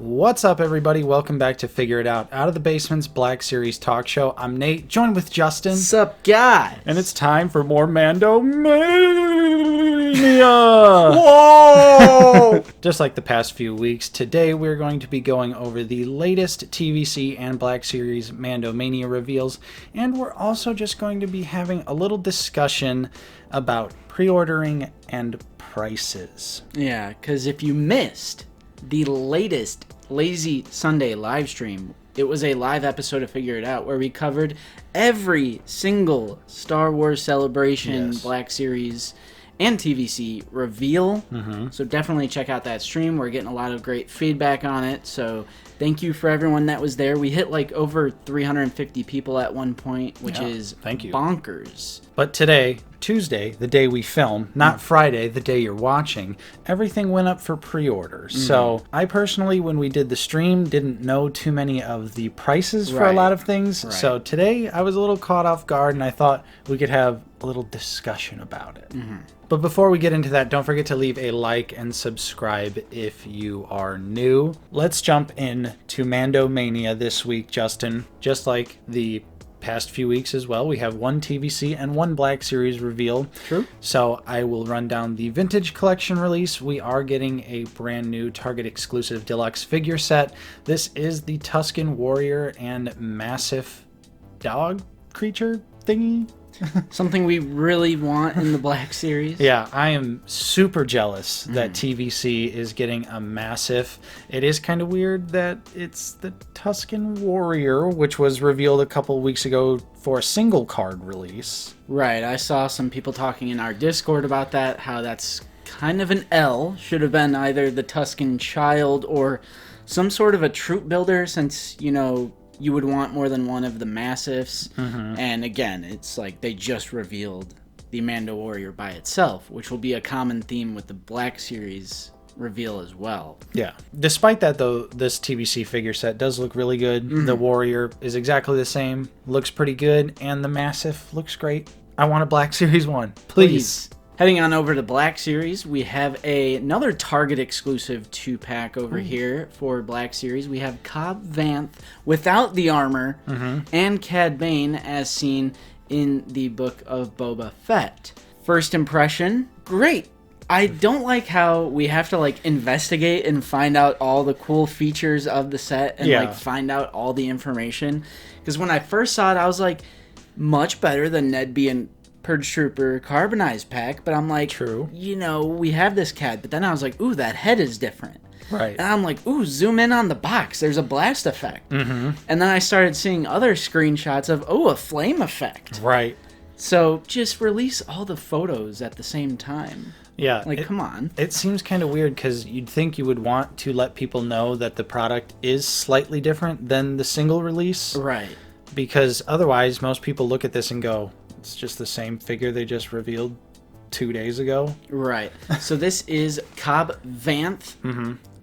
What's up, everybody? Welcome back to Figure It Out of the Basement's Black Series talk show. I'm Nate, joined with Justin. Sup, guys? And it's time for more Mando Mania! Whoa! Just like the past few weeks, today we're going to be going over the latest TVC and Black Series Mando Mania reveals, and we're also just going to be having a little discussion about pre-ordering and prices. Yeah, because if you missed the latest Lazy Sunday live stream, it was a live episode of Figure It Out where we covered every single Star Wars Celebration, Black Series, and TVC reveal. So definitely check out that stream. We're getting a lot of great feedback on it, so thank you for everyone that was there. We hit like over 350 people at one point, which is bonkers. But today, Tuesday, the day we film, not Friday, the day you're watching, everything went up for pre-orders. So I personally, when we did the stream, didn't know too many of the prices for a lot of things. So today I was a little caught off guard, and I thought we could have a little discussion about it. But before we get into that, don't forget to leave a like and subscribe if you are new. Let's jump in to Mando Mania this week, Justin. Just like the past few weeks as well, we have one TVC and one Black Series reveal. True. So I will run down the Vintage Collection release. We are getting a brand new Target exclusive deluxe figure set. This is the Tusken Warrior and Massive Dog creature thingy. Something we really want in the Black Series. Yeah, I am super jealous that TVC is getting a massive. It is kind of weird that it's the Tusken Warrior, which was revealed a couple weeks ago for a single card release. Right, I saw some people talking in our Discord about that, how that's kind of an L. Should have been either the Tusken Child or some sort of a troop builder, since, you know, you would want more than one of the Massives. And again, it's like they just revealed the Mando Warrior by itself, which will be a common theme with the Black Series reveal as well. Yeah. Despite that, though, this TVC figure set does look really good. The Warrior is exactly the same, looks pretty good, and the Massive looks great. I want a Black Series one. Please. Heading on over to Black Series, we have another Target exclusive 2-pack over here for Black Series. We have Cobb Vanth without the armor and Cad Bane as seen in the Book of Boba Fett. First impression, great. I don't like how we have to like investigate and find out all the cool features of the set and like find out all the information. Because when I first saw it, I was like, much better than Ned being Purge Trooper Carbonized pack, but I'm like, you know, we have this Cad, but then I was like, ooh, that head is different. Right. And I'm like, ooh, zoom in on the box, there's a blast effect. And then I started seeing other screenshots of, oh, a flame effect. Right. So just release all the photos at the same time. Yeah. Like, come on. It seems kind of weird because you'd think you would want to let people know that the product is slightly different than the single release. Right. Because otherwise, most people look at this and go, it's just the same figure they just revealed 2 days ago. Right. So this is Cobb Vanth,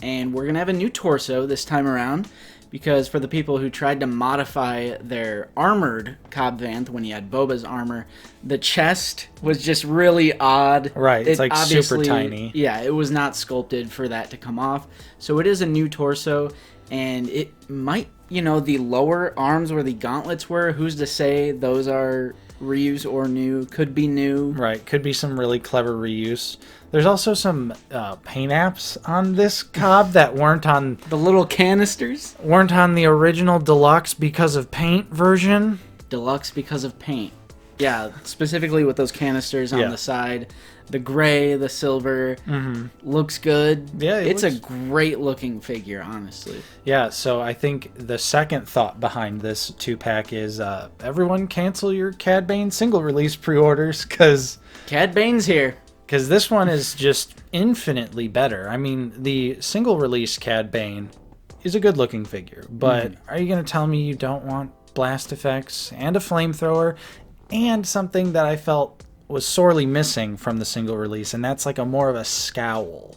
and we're going to have a new torso this time around, because for the people who tried to modify their armored Cobb Vanth when he had Boba's armor, the chest was just really odd. Right, it's like super tiny. Yeah, it was not sculpted for that to come off. So it is a new torso, and it might, you know, the lower arms where the gauntlets were, who's to say those are reuse or new? Could be new. Right, could be some really clever reuse. There's also some paint apps on this Cobb that weren't on the little canisters. Weren't on the original deluxe because of paint version. Deluxe because of paint. Yeah, specifically with those canisters on the side. The gray, the silver, looks good. Yeah, it's a great looking figure, honestly. Yeah, so I think the second thought behind this 2-pack is everyone cancel your Cad Bane single release pre-orders, because Cad Bane's here. Because this one is just infinitely better. I mean, the single release Cad Bane is a good looking figure, but are you going to tell me you don't want blast effects and a flamethrower and something that I felt was sorely missing from the single release, and that's like a more of a scowl.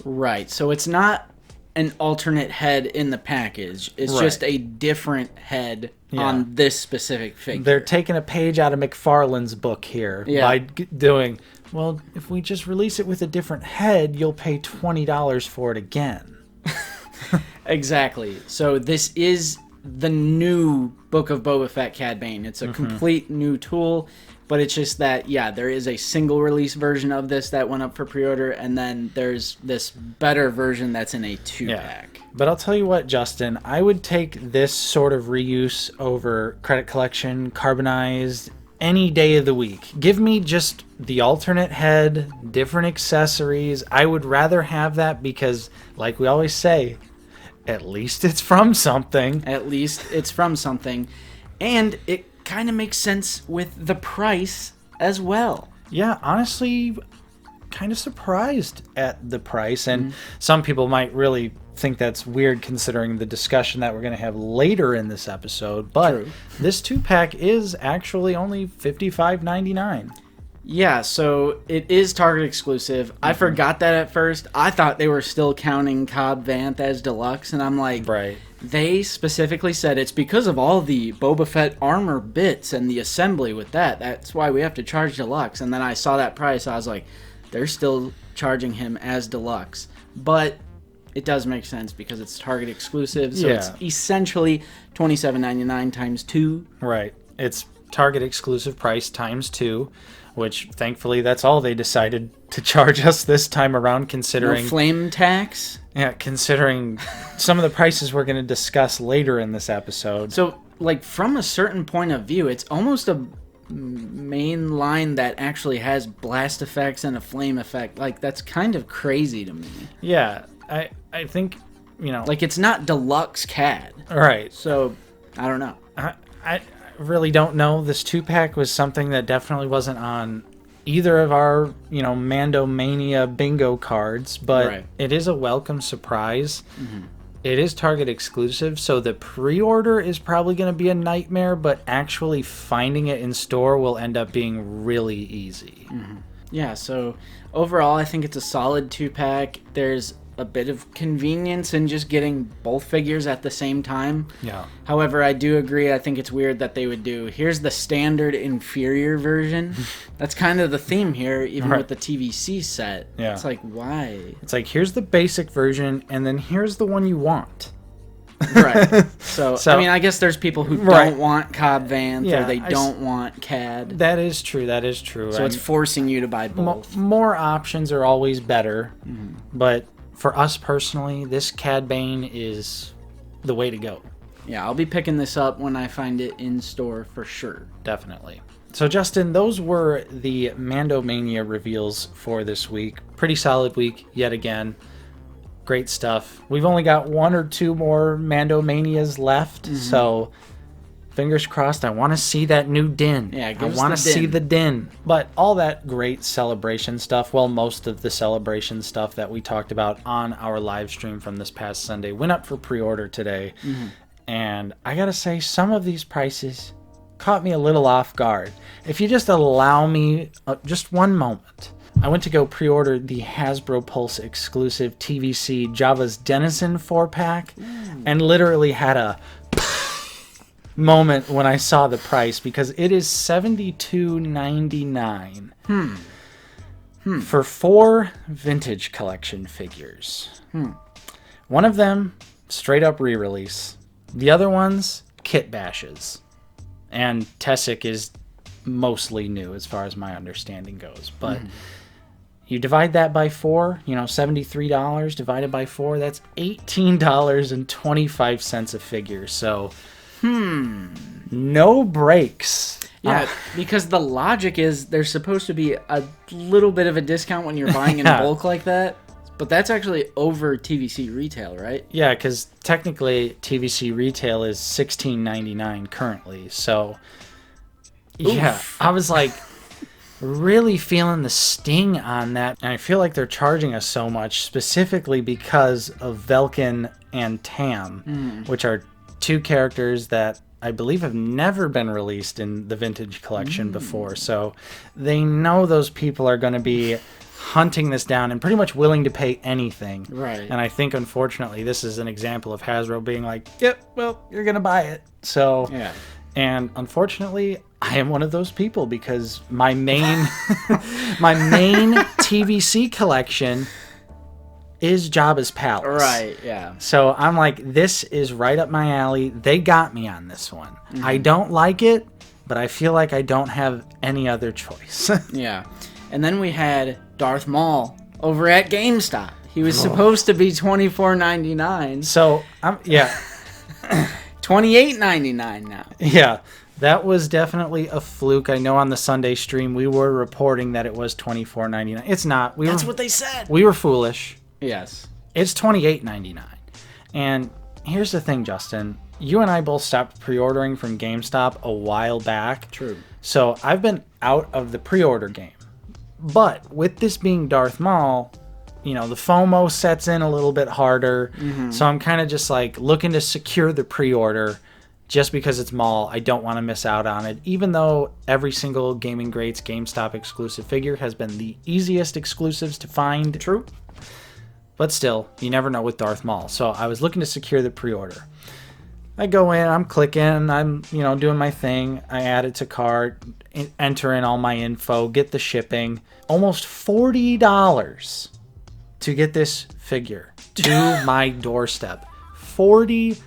Right, so it's not an alternate head in the package. It's just a different head on this specific figure. They're taking a page out of McFarlane's book here by doing, well, if we just release it with a different head, you'll pay $20 for it again. Exactly. So this is the new Book of Boba Fett Cad Bane. It's a complete new tool, but it's just that, yeah, there is a single release version of this that went up for pre-order, and then there's this better version that's in a 2-pack. But I'll tell you what, Justin, I would take this sort of reuse over Credit Collection, Carbonized, any day of the week. Give me just the alternate head, different accessories. I would rather have that because, like we always say, at least it's from something. At least it's from something. And it kind of makes sense with the price as well. Yeah, honestly, kind of surprised at the price. And some people might really think that's weird considering the discussion that we're going to have later in this episode. But True. This 2-pack is actually only $55.99. Yeah, so it is Target exclusive. I forgot that at first. I thought they were still counting Cobb Vanth as deluxe, and I'm like, Right. They specifically said it's because of all the Boba Fett armor bits and the assembly with that. That's why we have to charge deluxe. And then I saw that price. I was like, they're still charging him as deluxe. But it does make sense because it's Target exclusive. So it's essentially $27.99 times 2. Right. It's Target exclusive price times 2, which thankfully that's all they decided to charge us this time around, considering No flame tax. Yeah, considering some of the prices we're going to discuss later in this episode. So, like, from a certain point of view, it's almost a main line that actually has blast effects and a flame effect. Like, that's kind of crazy to me. Yeah, I think, you know... Like, it's not deluxe CAD. Right. So, I don't know. I really don't know. This 2-pack was something that definitely wasn't on either of our, Mando Mania bingo cards, but It is a welcome surprise. It is Target exclusive, so the pre-order is probably going to be a nightmare, but actually finding it in store will end up being really easy. Yeah, so overall, I think it's a solid 2-pack. There's a bit of convenience in just getting both figures at the same time. Yeah. However, I do agree. I think it's weird that they would do, here's the standard inferior version. That's kind of the theme here, even with the TVC set. Yeah. It's like, why? It's like, here's the basic version, and then here's the one you want. Right. So I mean, I guess there's people who don't want Cobb Vanth, or they don't want CAD. That is true. That is true. So it's forcing you to buy both. More options are always better, but for us personally, this Cad Bane is the way to go. Yeah, I'll be picking this up when I find it in store for sure. Definitely. So, Justin, those were the Mando Mania reveals for this week. Pretty solid week, yet again. Great stuff. We've only got 1 or 2 more Mando Manias left, so fingers crossed. I want to see that new din. Yeah, I want to see the din. But all that great celebration stuff, well, most of the celebration stuff that we talked about on our live stream from this past Sunday went up for pre-order today. And I got to say, some of these prices caught me a little off guard. If you just allow me just one moment, I went to go pre-order the Hasbro Pulse exclusive TVC Java's Denizen 4-pack and literally had a moment when I saw the price because it is $72.99 for 4 vintage collection figures. One of them straight up re-release. The other ones kit bashes. And Tessic is mostly new as far as my understanding goes. But you divide that by 4, $73 divided by 4, that's $18.25 a figure. So, no breaks. Yeah, because the logic is there's supposed to be a little bit of a discount when you're buying in bulk like that. But that's actually over TVC retail, right? Yeah, because technically TVC retail is $16.99 currently. So, yeah, I was like really feeling the sting on that. And I feel like they're charging us so much specifically because of Velkin and Tam, which are 2 characters that I believe have never been released in the vintage collection before. So they know those people are going to be hunting this down and pretty much willing to pay anything. Right. And I think, unfortunately, this is an example of Hasbro being like, yep, well, you're going to buy it. So, yeah. And unfortunately, I am one of those people because my main TVC collection is Jabba's palace. Right, yeah. So I'm like, this is right up my alley. They got me on this one. I don't like it, but I feel like I don't have any other choice. Yeah. And then we had Darth Maul over at GameStop. He was supposed to be $24.99. So, yeah. $28.99 now. Yeah. That was definitely a fluke. I know on the Sunday stream we were reporting that it was $24.99. It's not. That's what they said. We were foolish. Yes. It's $28.99. And here's the thing, Justin. You and I both stopped pre-ordering from GameStop a while back. True. So I've been out of the pre-order game. But with this being Darth Maul, you know, the FOMO sets in a little bit harder. So I'm kind of just like looking to secure the pre-order just because it's Maul. I don't want to miss out on it. Even though every single Gaming Greats GameStop exclusive figure has been the easiest exclusives to find. True. But still, you never know with Darth Maul. So I was looking to secure the pre-order. I go in, I'm clicking, I'm, doing my thing. I add it to cart, enter in all my info, get the shipping. Almost $40 to get this figure to my doorstep. $40.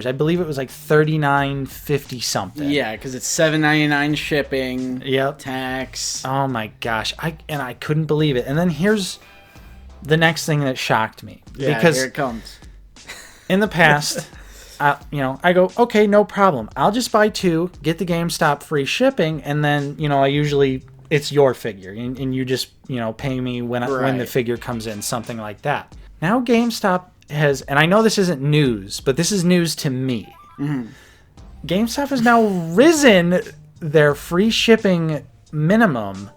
I believe it was like $39.50 something. Yeah, because it's $7.99 shipping. Yep. Tax. Oh my gosh. I couldn't believe it. And then here's the next thing that shocked me. Yeah, because here it comes. in the past... I go, okay, no problem. I'll just buy 2, get the GameStop free shipping, and then, it's your figure, and you just, pay me when the figure comes in, something like that. Now GameStop has, and I know this isn't news, but this is news to me. GameStop has now risen their free shipping minimum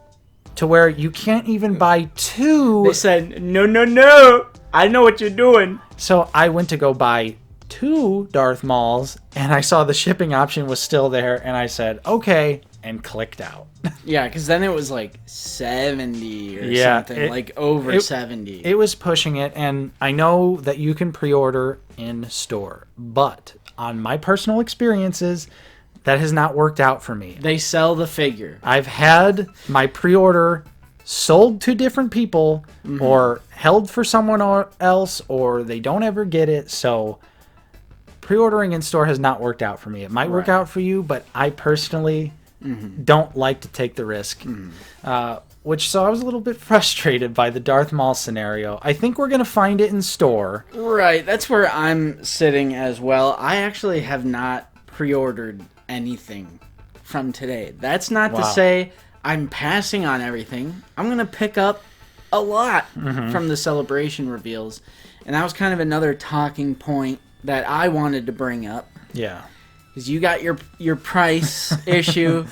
to where you can't even buy 2. They said, no, I know what you're doing. So I went to go buy 2 Darth Mauls, and I saw the shipping option was still there, and I said, okay, and clicked out. Yeah, because then it was like 70 or something, like over 70. It was pushing it, and I know that you can pre-order in store, but on my personal experiences, that has not worked out for me. They sell the figure. I've had my pre-order sold to different people, or held for someone else, or they don't ever get it, so... Pre-ordering in store has not worked out for me. It might work out for you, but I personally don't like to take the risk. So I was a little bit frustrated by the Darth Maul scenario. I think we're going to find it in store. Right, that's where I'm sitting as well. I actually have not pre-ordered anything from today. That's not to say I'm passing on everything. I'm going to pick up a lot from the celebration reveals. And that was kind of another talking point that I wanted to bring up. Yeah. Because you got your price issue.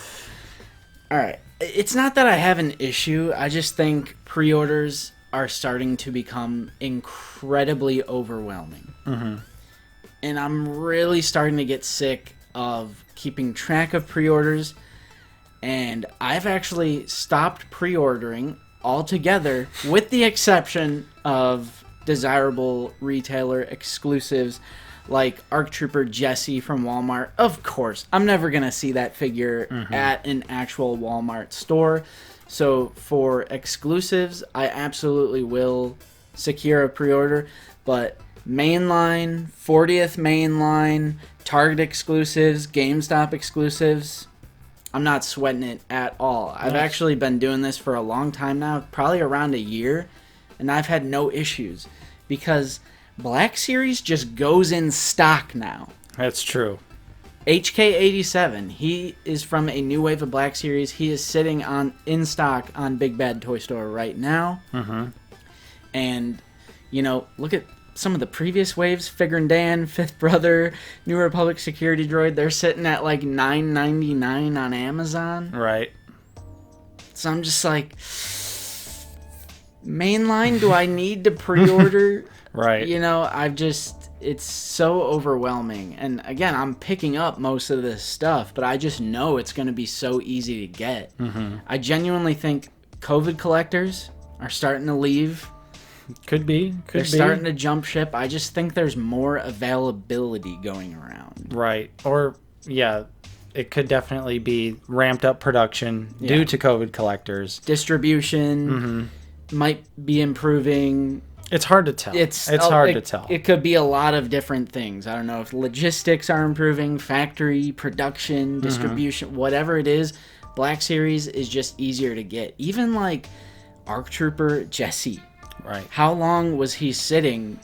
All right. It's not that I have an issue. I just think pre-orders are starting to become incredibly overwhelming. And I'm really starting to get sick of keeping track of pre-orders. And I've actually stopped pre-ordering altogether, with the exception of desirable retailer exclusives like ARC Trooper Jesse from Walmart. Of course, I'm never going to see that figure at an actual Walmart store. So for exclusives, I absolutely will secure a pre-order. But mainline, 40th mainline, Target exclusives, GameStop exclusives, I'm not sweating it at all. I've actually been doing this for a long time now, probably around a year, and I've had no issues because Black Series just goes in stock now. That's true. HK87, he is from a new wave of Black Series. He is sitting in stock on Big Bad Toy Store right now. And, look at some of the previous waves. Figure and Dan, Fifth Brother, New Republic Security Droid. They're sitting at like $9.99 on Amazon. Right. So I'm just like, mainline, do I need to pre-order? Right. It's so overwhelming. And again, I'm picking up most of this stuff, but I just know it's going to be so easy to get. I genuinely think COVID collectors are starting to leave. Could be. They're starting to jump ship. I just think there's more availability going around. Right. Or, yeah, it could definitely be ramped up production due to COVID collectors. Distribution might be improving. It's hard to tell. It's hard to tell. It could be a lot of different things. I don't know if logistics are improving, factory, production, distribution, whatever it is. Black Series is just easier to get. Even like ARC Trooper Jesse. Right. How long was he sitting?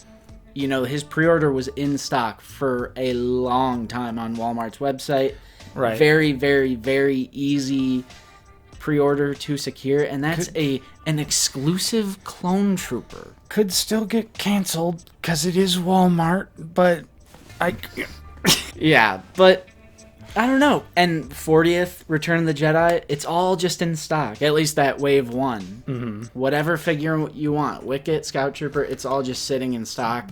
You know, his pre-order was in stock for a long time on Walmart's website. Right. Very, very, very easy pre-order to secure, and that's an exclusive clone trooper. Could still get canceled because it is Walmart, but Yeah, but I don't know. And 40th Return of the Jedi, it's all just in stock. At least that Wave 1. Mm-hmm. Whatever figure you want. Wicket, Scout Trooper, it's all just sitting in stock.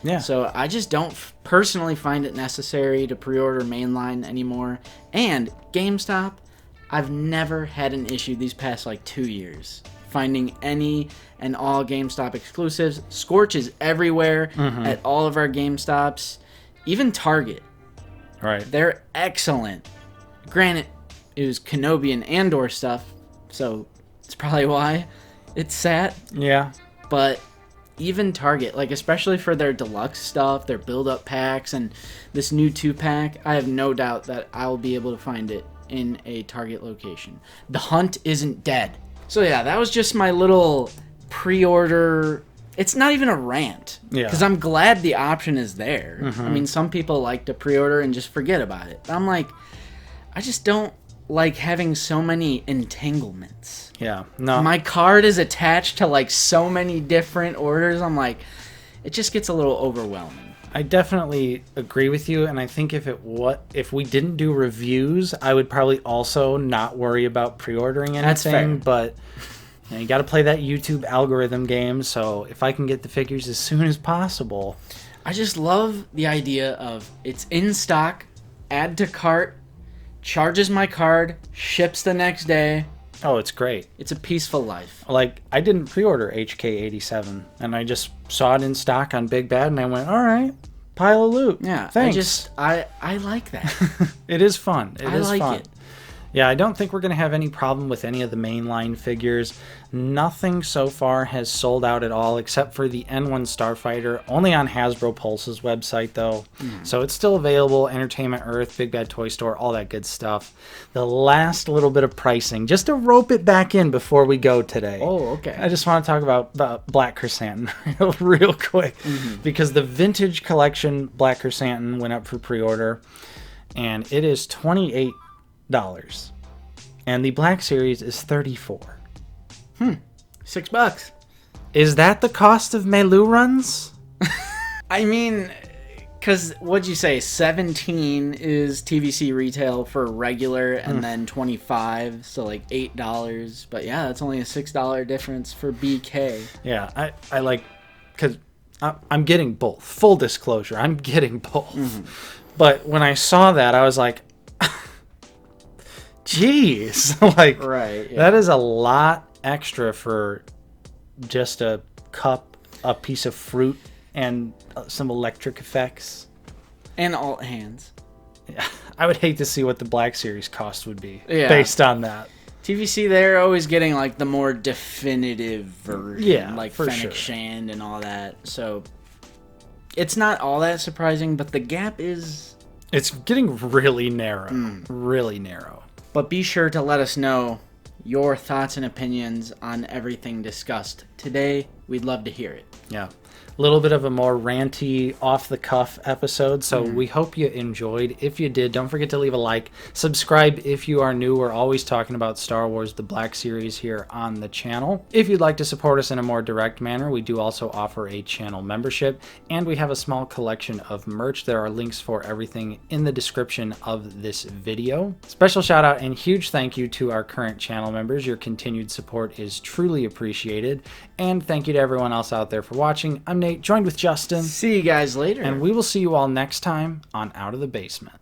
Yeah. So I just don't personally find it necessary to pre-order mainline anymore. And GameStop, I've never had an issue these past like 2 years finding any and all GameStop exclusives. Scorch is everywhere at all of our GameStops. Even Target. Right. They're excellent. Granted, it was Kenobi and Andor stuff, so it's probably why it sat. Yeah. But even Target, like especially for their deluxe stuff, their build-up packs, and this new 2-pack, I have no doubt that I will be able to find it in a Target location. The hunt isn't dead. So yeah, that was just my little pre-order. It's not even a rant. Yeah. Because I'm glad the option is there. I mean, some people like to pre-order and just forget about it. But I'm like, I just don't like having so many entanglements. Yeah. No. My card is attached to like so many different orders. I'm like, it just gets a little overwhelming. I definitely agree with you, and I think if we didn't do reviews, I would probably also not worry about pre-ordering anything. That's fair. But you got to play that YouTube algorithm game, so if I can get the figures as soon as possible. I just love the idea of it's in stock, add to cart, charges my card, ships the next day. Oh, it's great. It's a peaceful life. Like, I didn't pre-order HK87, and I just saw it in stock on Big Bad, and I went, all right, pile of loot. Yeah, thanks. I like that. It is fun. I like it. Yeah, I don't think we're going to have any problem with any of the mainline figures. Nothing so far has sold out at all except for the N1 Starfighter, only on Hasbro Pulse's website though. So it's still available, Entertainment Earth, Big Bad Toy Store, all that good stuff. The last little bit of pricing, just to rope it back in before we go today. Oh, okay. I just want to talk about Black Chrysanthemum real quick because the Vintage Collection Black Chrysanthemum went up for pre-order and it is $28. And the Black Series is $34. $6. Is that the cost of Melu runs? I mean, because what'd you say? 17 is TVC retail for regular, and then 25, so like $8. But yeah, that's only a $6 difference for BK. Yeah, I like, because I'm getting both. Full disclosure, I'm getting both. But when I saw that, I was like, jeez, like, right, yeah. That is a lot extra for just a cup, a piece of fruit, and some electric effects. And alt hands. Yeah, I would hate to see what the Black Series cost would be based on that. TVC, they're always getting like the more definitive version, like for Fennec Shand and all that. So it's not all that surprising, but the gap is... It's getting really narrow. Really narrow. But be sure to let us know your thoughts and opinions on everything discussed today. We'd love to hear it. Yeah. A little bit of a more ranty, off-the-cuff episode, so we hope you enjoyed. If you did, don't forget to leave a like. Subscribe if you are new. We're always talking about Star Wars, the Black Series here on the channel. If you'd like to support us in a more direct manner, we do also offer a channel membership, and we have a small collection of merch. There are links for everything in the description of this video. Special shout out and huge thank you to our current channel members. Your continued support is truly appreciated. And thank you to everyone else out there for watching. I'm Nate, joined with Justin. See you guys later. And we will see you all next time on Out of the Basement.